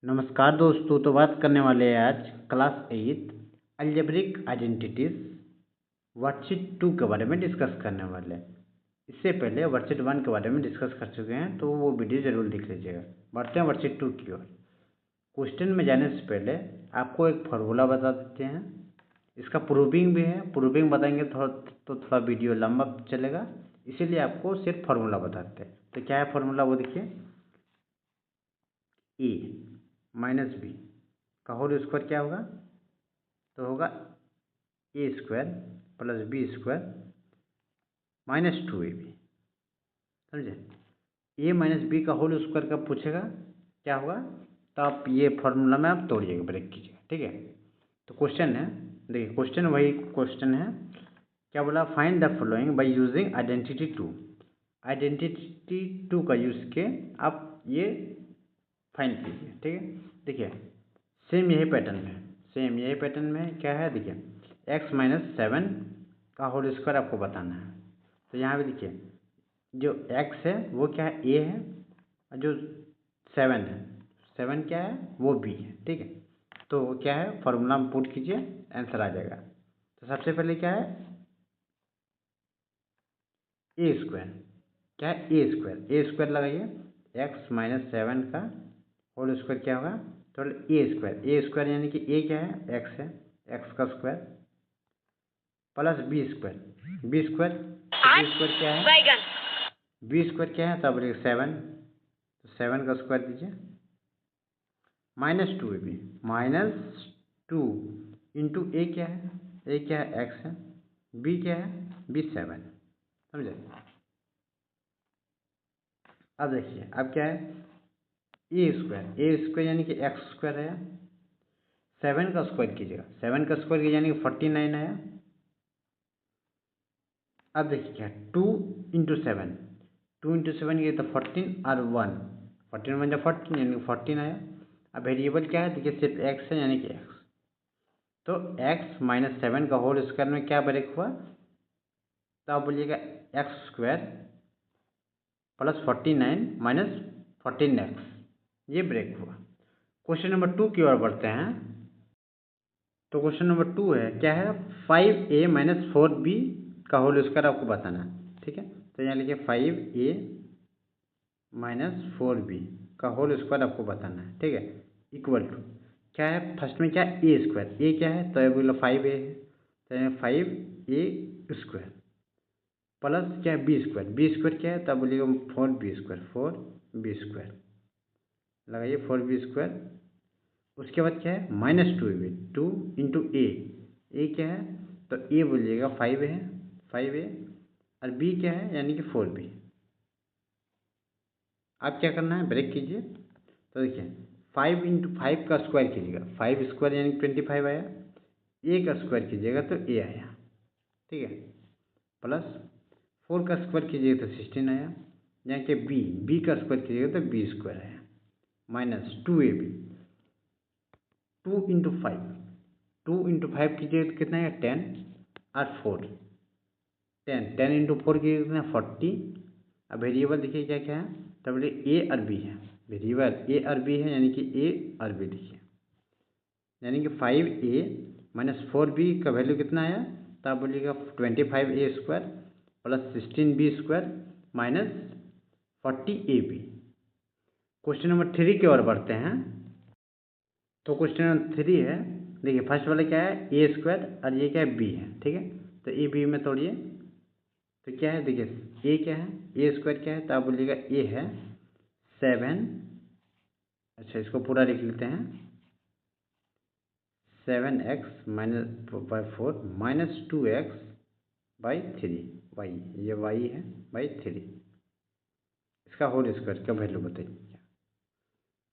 नमस्कार दोस्तों। तो बात करने वाले हैं आज क्लास 8 अलजेब्रिक आइडेंटिटीज वर्कशीट 2 के बारे में डिस्कस करने वाले हैं। इससे पहले वर्कशीट 1 के बारे में डिस्कस कर चुके हैं, तो वो वीडियो जरूर देख लीजिएगा। बढ़ते हैं वर्कशीट 2 की ओर। क्वेश्चन में जाने से पहले आपको एक फार्मूला बता देते हैं। इसका प्रूविंग भी है। प्रूविंग बताएंगे थोड़ा वीडियो लंबा चलेगा, इसीलिए आपको सिर्फ फार्मूला बताते हैं। तो क्या है फार्मूला, वो देखिए। ए माइनस बी का होल स्क्वायर क्या होगा, तो होगा A square plus B square minus 2ab। समझे? ए माइनस बी का होल स्क्वायर का पूछेगा क्या होगा, तो आप ये फार्मूला में आप तोड़िएगा, ब्रेक कीजिएगा। ठीक है। तो क्वेश्चन है, देखिए क्वेश्चन वही क्वेश्चन है। क्या बोला, find the following by using identity 2। Identity 2 का यूज के आप ये फाइंड कीजिए। ठीक है। देखिए सेम यही पैटर्न में क्या है, देखिए x माइनस 7 का होल स्क्वायर आपको बताना है। तो यहाँ पे देखिए जो x है वो क्या है, a है, और जो 7 है, 7 क्या है, वो b है। ठीक है। तो क्या है, फॉर्मूला में पुट कीजिए, आंसर आ जाएगा। तो सबसे पहले क्या है, ए स्क्वायर, क्या है ए स्क्वायर लगाइए। x माइनस 7 का होल स्क्वायर क्या होगा, तो ए स्क्वायर यानी कि ए क्या है, x है, x का square plus B square. B square क्या है, बी स्क्वायर क्या है, तब बोलिए 7, तो 7 का स्क्वायर दीजिए माइनस 2ab। माइनस 2 इंटू ए क्या है, x है, बी क्या है, बी 7। समझे? अब देखिए अब क्या है, ए स्क्वायर यानी कि एक्स स्क्वायर है, 7 का स्क्वायर कीजिएगा, 7 का स्क्वायर कीजिए यानी कि 49 आया। अब देखिए क्या, 2 इंटू सेवन ये तो 14 और 1, 14 वन जा 14 यानी कि 14 आया। अब वेरिएबल क्या है, देखिए सिर्फ एक्स है यानी कि एक्स। तो एक्स माइनस 7 का होल स्क्वायर में क्या ब्रेक हुआ, तो आप बोलिएगा x square plus 49 minus 14x, ये ब्रेक हुआ। क्वेश्चन नंबर 2 की ओर बढ़ते हैं। तो क्वेश्चन नंबर 2 है, क्या है, 5a माइनस 4b का होल स्क्वायर आपको बताना है। ठीक है। तो यहाँ लिखिए 5a माइनस 4b का होल स्क्वायर आपको बताना है। ठीक है। इक्वल टू क्या है, फर्स्ट में क्या है, ए स्क्वायर, ए क्या है, तो ये बोलो 5a है, तो यहाँ 5a स्क्वायर प्लस क्या है, बी स्क्वायर क्या है, तब बोलिएगा 4b स्क्वायर लगाइए 4b स्क्वायर। उसके बाद क्या है, माइनस 2 इंटू ए क्या है, तो ए बोलिएगा 5a और बी क्या है यानी कि 4b। अब क्या करना है, ब्रेक कीजिए। तो देखिए 5 इंटू 5 का स्क्वायर कीजिएगा, 5 स्क्वायर यानी 25 आया, ए का स्क्वायर कीजिएगा तो ए आया। ठीक है। प्लस 4 का स्क्वायर कीजिएगा तो 16 आया, यहाँ के बी का स्क्वायर कीजिएगा तो बी स्क्वायर आया, माइनस 2ab। 2 इंटू 5 कीजिए तो कितना है, 10 और 4, 10 इंटू 4 कीजिए कितना, 40। अब वेरिएबल देखिए क्या क्या है, तब ए और बी है, वेरिएबल ए और बी है यानी कि ए और बी लिखिए, यानी कि 5a माइनस 4b का वैल्यू कितना आया, तो आप बोलिएगा 25a square plus 16b square minus 40ab। Question number 3 की ओर बढ़ते हैं। तो क्वेश्चन नंबर 3 है, देखिए फर्स्ट वाला क्या है, ए स्क्वायर और ये क्या है, बी है। ठीक है। तो ए बी में तोड़िए, तो क्या है, देखिए ए क्या है, ए स्क्वायर क्या है, तो आप बोलिएगा ए है 7, अच्छा इसको पूरा लिख लेते हैं, 7x minus by 4 minus 2x by 3 y, ये वाई है बाई 3, इसका होल स्क्वायर का वैल्यू बताइए।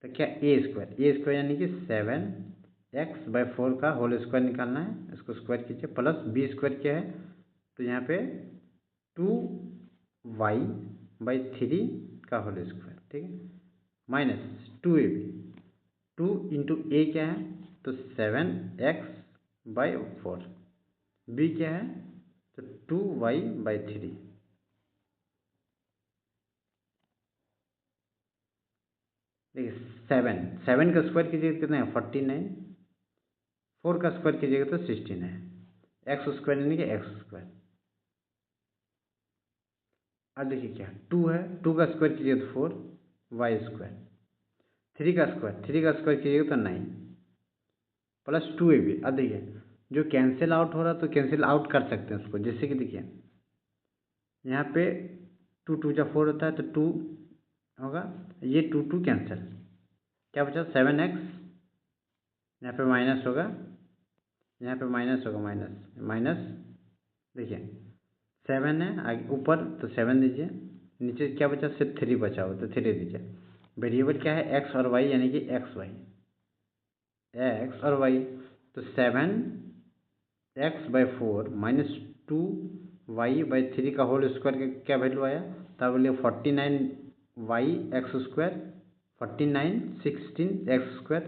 तो क्या, ए स्क्वायर यानी कि 7x बाई 4 का होल स्क्वायर निकालना है, इसको स्क्वायर कीजिए, प्लस बी स्क्वायर क्या है, तो यहाँ पे 2y बाई 3 का होल स्क्वायर। ठीक है। माइनस 2ab, 2 इंटू ए क्या है, तो 7x बाई 4, बी क्या है, तो 2y बाई 3। देखिए 7 का स्क्वायर कीजिएगा कितना है 49, 4 का स्क्वायर कीजिएगा तो 16 है, एक्स स्क्वायर यानी कि एक्स स्क्वायर। अब देखिए क्या 2 है, 2 का स्क्वायर कीजिएगा तो 4 वाई स्क्वायर, 3 का स्क्वायर कीजिएगा तो 9 प्लस 2ab। अब देखिए जो कैंसिल आउट हो रहा तो कैंसिल आउट कर सकते हैं उसको, जैसे कि देखिए यहाँ पे 2 2 जा 4 होता है तो 2 होगा, ये 2 2 कैंसिल, क्या बचा 7x, यहाँ पे माइनस होगा, यहाँ पे माइनस होगा, माइनस माइनस, देखिए 7 है आगे ऊपर तो 7 दीजिए, नीचे क्या बचा सिर्फ 3 बचा हो तो 3 दीजिए। वेरिएबल क्या है एक्स और वाई यानी कि एक्स वाई, एक्स और वाई, तो 7x/4 माइनस 2y/3 का होल स्क्वायर का क्या वैल्यू आया, तब बोलिए 49y(x²), 49 16x²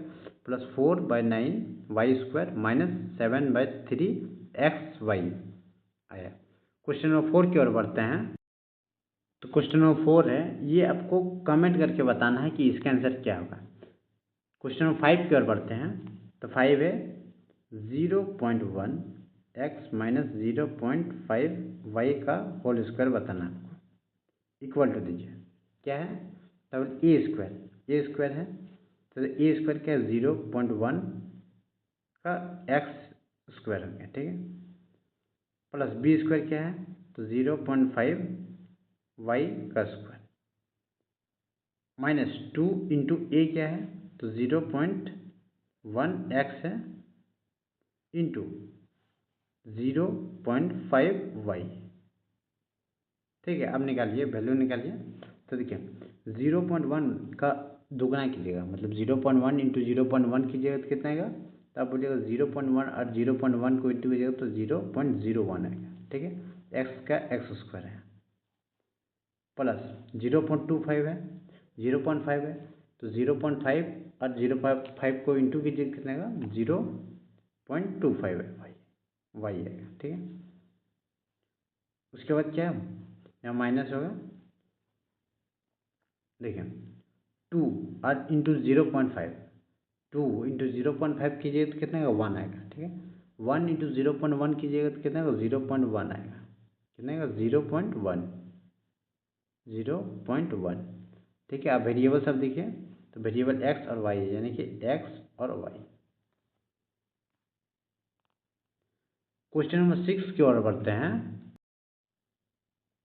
plus 4/9y² minus 7/3xy आया। क्वेश्चन नंबर 4 की ओर बढ़ते हैं। तो क्वेश्चन नंबर 4 है, ये आपको कमेंट करके बताना है कि इसका आंसर क्या होगा। क्वेश्चन नंबर 5 की ओर बढ़ते हैं। तो 5 है 0.1 x माइनस 0.5 वाई का होल स्क्वायर बताना आपको, इक्वल टू दीजिए क्या है, तब ए स्क्वायर है, तो ए स्क्वायर क्या है 0.1 का एक्स स्क्वायर हो गया, ठीक है, प्लस बी स्क्वायर क्या है तो 0.5 वाई का स्क्वायर, माइनस 2 इंटू ए क्या है तो 0.1 एक्स है इंटू 0.5 वाई, ठीक है। अब निकालिए वैल्यू निकालिए, तो देखिए 0.1 का दुगना कीजिएगा, मतलब 0.1 इंटू 0.1 कीजिएगा तो कितना आएगा, तो आप बोलिएगा 0.1 और 0.1 को इंटू कीजिएगा तो 0.01 आएगा, ठीक है। एक्स का एक्स स्क्वायर है, प्लस 0.25 है, 0.5 है, तो 0.5 और 0.5 को इंटू कीजिए कितना आएगा 0.25 है वाई आएगा, ठीक है। उसके बाद क्या है यहाँ माइनस होगा, देखिए 2 और इंटू 0.5, 2 इंटू 0.5 कीजिएगा तो कितना आएगा 1 आएगा, ठीक है। 1 इंटू 0.1 कीजिएगा तो कितना आएगा 0.1 आएगा, कितना आएगा 0.1, ठीक है। आप वेरिएबल सब देखिए, तो वेरिएबल एक्स और वाई है, यानी कि एक्स और वाई। क्वेश्चन नंबर 6 की ओर बढ़ते हैं।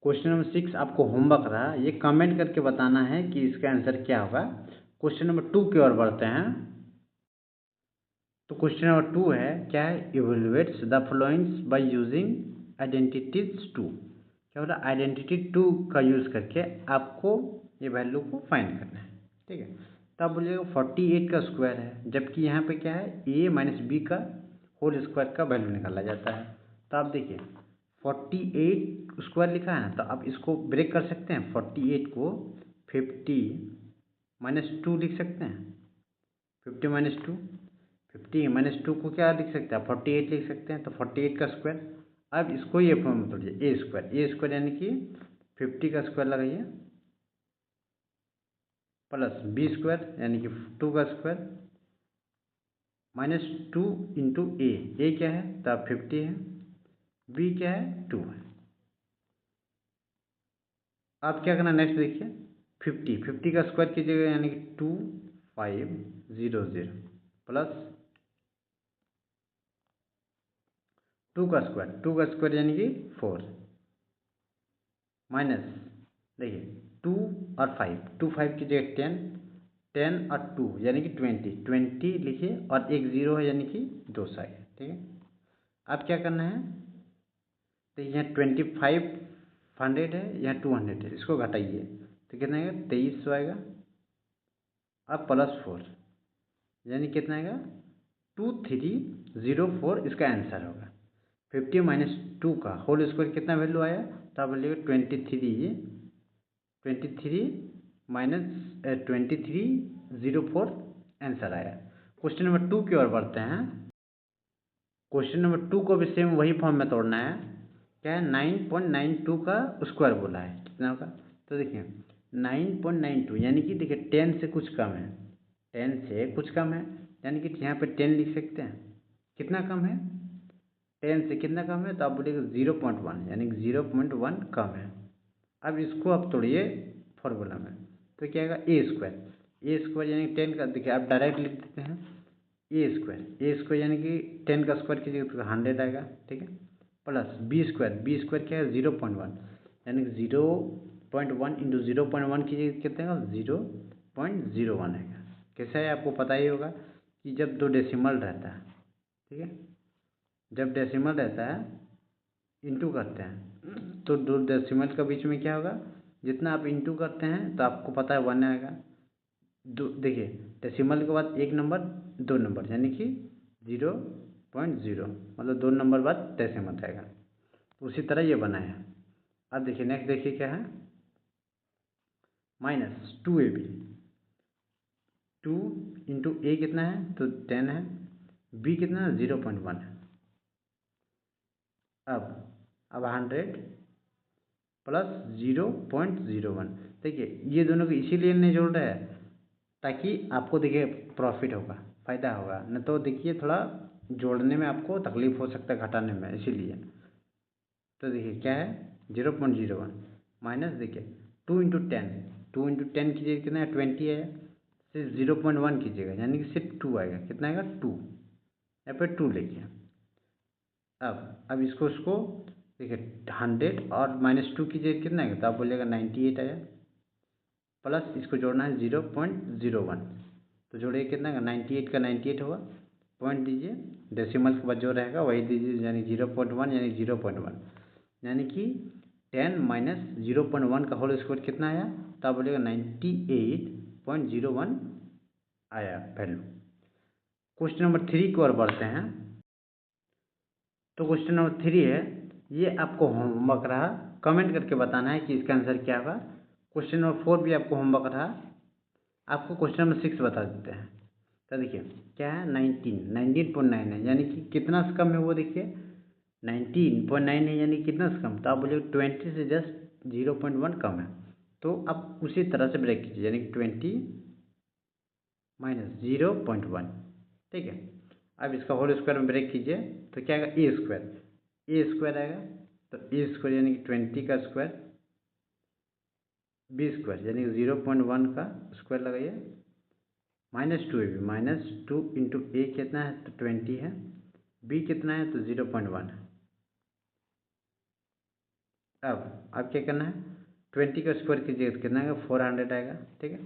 क्वेश्चन नंबर 6 आपको होमवर्क रहा, ये कमेंट करके बताना है कि इसका आंसर क्या होगा। क्वेश्चन नंबर 2 की ओर बढ़ते हैं। तो क्वेश्चन नंबर 2 है क्या है, evaluates the followings by using identities 2, क्या बोला आइडेंटिटी 2 का यूज़ करके आपको ये वैल्यू को फाइंड करना है, ठीक है। तो आप बोलिएगा 48 का स्क्वायर है, जबकि यहाँ पे क्या है a माइनस बी का होल स्क्वायर का वैल्यू निकाला जाता है। तो आप देखिए 48 स्क्वायर लिखा है ना, तो आप इसको ब्रेक कर सकते हैं, 48 को 50 - 2 लिख सकते हैं, 50 - 2 को क्या लिख सकते हैं 48 लिख सकते हैं, तो 48 का स्क्वायर। अब इसको ये फॉर्म में तोड़िए, ए स्क्वायर यानी कि 50 का स्क्वायर लगाइए, प्लस बी स्क्वायर यानी कि 2 का स्क्वायर, माइनस 2 इंटू ए क्या है तो अब 50 है, बी क्या है 2 है। अब क्या करना नेक्स्ट देखिए 50 का स्क्वायर कीजिएगा यानी कि 2500 प्लस 2 का स्क्वायर यानी कि 4, माइनस देखिए 2 और 5, 2 5 की जगह 10, 10 और 2 यानी कि 20 लिखिए, और एक 0 है यानी कि 200 है, ठीक है। अब क्या करना है, तो यहाँ 2500 है, यहाँ 200 है, इसको घटाइए तो कितना आएगा 2300 आएगा, अब प्लस 4 यानी कितना आएगा 2304 इसका आंसर होगा। 50 - 2 का होल स्क्वायर कितना वैल्यू आया, तो आप बोलिएगा 2304 आंसर आया। क्वेश्चन नंबर 2 की ओर बढ़ते हैं। क्वेश्चन नंबर 2 को भी सेम वही फॉर्म में तोड़ना है, क्या है 9.92 का स्क्वायर बोला है, कितना होगा, तो देखिए 9.92 यानी कि देखिए 10 से कुछ कम है, 10 से कुछ कम है, यानी कि यहाँ पे 10 लिख सकते हैं। कितना कम है? 10 से कितना कम है? तो आप बोलिएगा 0.1 यानी कि 0.1 कम है। अब इसको आप तोड़िए फॉर्मूला में, तो क्या आएगा? ए स्क्वायर यानी 10 का, देखिए आप डायरेक्ट लिख देते हैं ए स्क्वायर यानी कि 10 का स्क्वायर कीजिएगा तो 100 आएगा, ठीक है, प्लस बी स्क्वायर क्या है? 0.1 यानी कि 0.1 इंटू 0.1 कीजिएगा कितने का? 0.01 आएगा। कैसा है आपको पता ही होगा कि जब दो डेसिमल रहता है, ठीक है, जब डेसिमल रहता है इंटू करते हैं तो दो डेसिमल के बीच में क्या होगा? जितना आप इंटू करते हैं तो आपको पता है 1 आएगा। दो देखिए डेसिमल के बाद एक नंबर, दो नंबर यानी कि 0.0 मतलब 2 नंबर बाद डेसिमल आएगा। उसी तरह ये बना है। अब देखिए नेक्स्ट देखिए क्या है? -2ab, 2 इंटू ए कितना है? तो 10 है, बी कितना है? 0.1 है। अब 100 प्लस 0.01, देखिए ये दोनों को इसीलिए नहीं जोड़ रहे हैं ताकि आपको देखिए प्रॉफिट होगा, फ़ायदा होगा, न तो देखिए थोड़ा जोड़ने में आपको तकलीफ हो सकता है, घटाने में, इसीलिए। तो देखिए क्या है? 0.01 माइनस देखिए 2 इंटू 10 कीजिए कितना है? 20 है। सिर्फ 0.1 कीजिएगा यानी कि सिर्फ 2 आएगा। कितना आएगा? 2, या फिर 2 लिखिए। अब इसको देखिए 100 और -2 कीजिए कितना आएगा? तो आप बोलिएगा 98 आया, प्लस इसको जोड़ना है 0.01, तो जोड़िए कितना का? 98 का 98 होगा, पॉइंट दीजिए, डेसिमल के बाद जो रहेगा वही दीजिए, यानी 0.1 यानी 0.1 यानी कि 10 माइनस 0.1 का होल स्क्वायर कितना आया? तो आप बोलिएगा 98.01 आया वैल्यू। क्वेश्चन नंबर 3 की ओर बढ़ते हैं। तो क्वेश्चन नंबर 3 है, ये आपको होमवर्क रहा, कमेंट करके बताना है कि इसका आंसर क्या होगा। क्वेश्चन नंबर 4 भी आपको होमवर्क रहा। आपको क्वेश्चन नंबर 6 बता देते हैं। तो देखिए क्या है? 19.9 है यानी कि कितना से कम है वो देखिए 19.9 है यानी कितना से कम? तो आप बोलिए 20 से जस्ट 0.1 कम है। तो आप उसी तरह से ब्रेक कीजिए यानी कि 20 माइनस 0.1, ठीक है। अब इसका होल स्क्वायर में ब्रेक कीजिए तो क्या आएगा? ए स्क्वायर आएगा, तो ए स्क्वायर यानी कि 20 का स्क्वायर, बी स्क्वायर यानी कि 0.1 का स्क्वायर लगाइए, -2ab, -2 इंटू ए कितना है? तो 20 है, बी कितना है? तो 0.1 है। अब क्या करना है? 20 का स्क्वायर कीजिए तो कितना आएगा? 400 आएगा, ठीक है।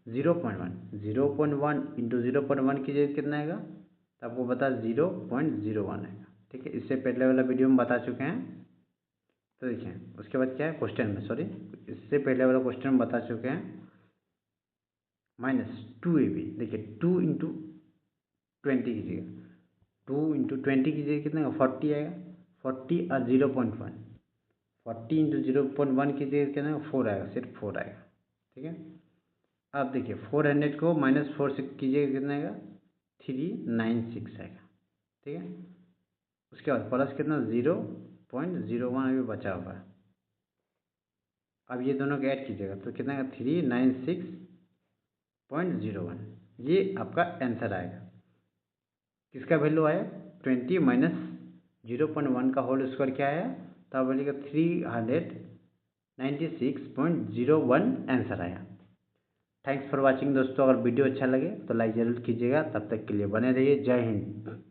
0.1 इंटू 0.1 कीजिए कितना आएगा? तो आपको बता 0.01 आएगा, ठीक है। इससे पहले वाला वीडियो में बता चुके हैं। तो देखिए उसके बाद क्या है क्वेश्चन में, सॉरी, इससे पहले वाला क्वेश्चन में बता चुके हैं। -2ab, देखिए 2 इंटू 20 कीजिएगा, 2 इंटू 20 कीजिए कितना? 40 आएगा, 40 और 0.1, 40 इंटू 0.1 कीजिए कितना? 4 आएगा, सिर्फ 4 आएगा, ठीक है। अब देखिए 400 को -4 से कीजिएगा कितना आएगा? 396 आएगा, ठीक है। उसके बाद प्लस कितना? 0.01 अभी बचा हुआ है। अब ये दोनों को ऐड कीजिएगा तो कितना आएगा? 396.01, ये आपका आंसर आएगा। किसका वैल्यू आया? 20 माइनस 0.1 का होल स्क्वायर क्या आया? तो आप बोलिएगा 396.01 आंसर आया। थैंक्स फॉर वाचिंग दोस्तों। अगर वीडियो अच्छा लगे तो लाइक ज़रूर कीजिएगा। तब तक के लिए बने रहिए। जय हिंद।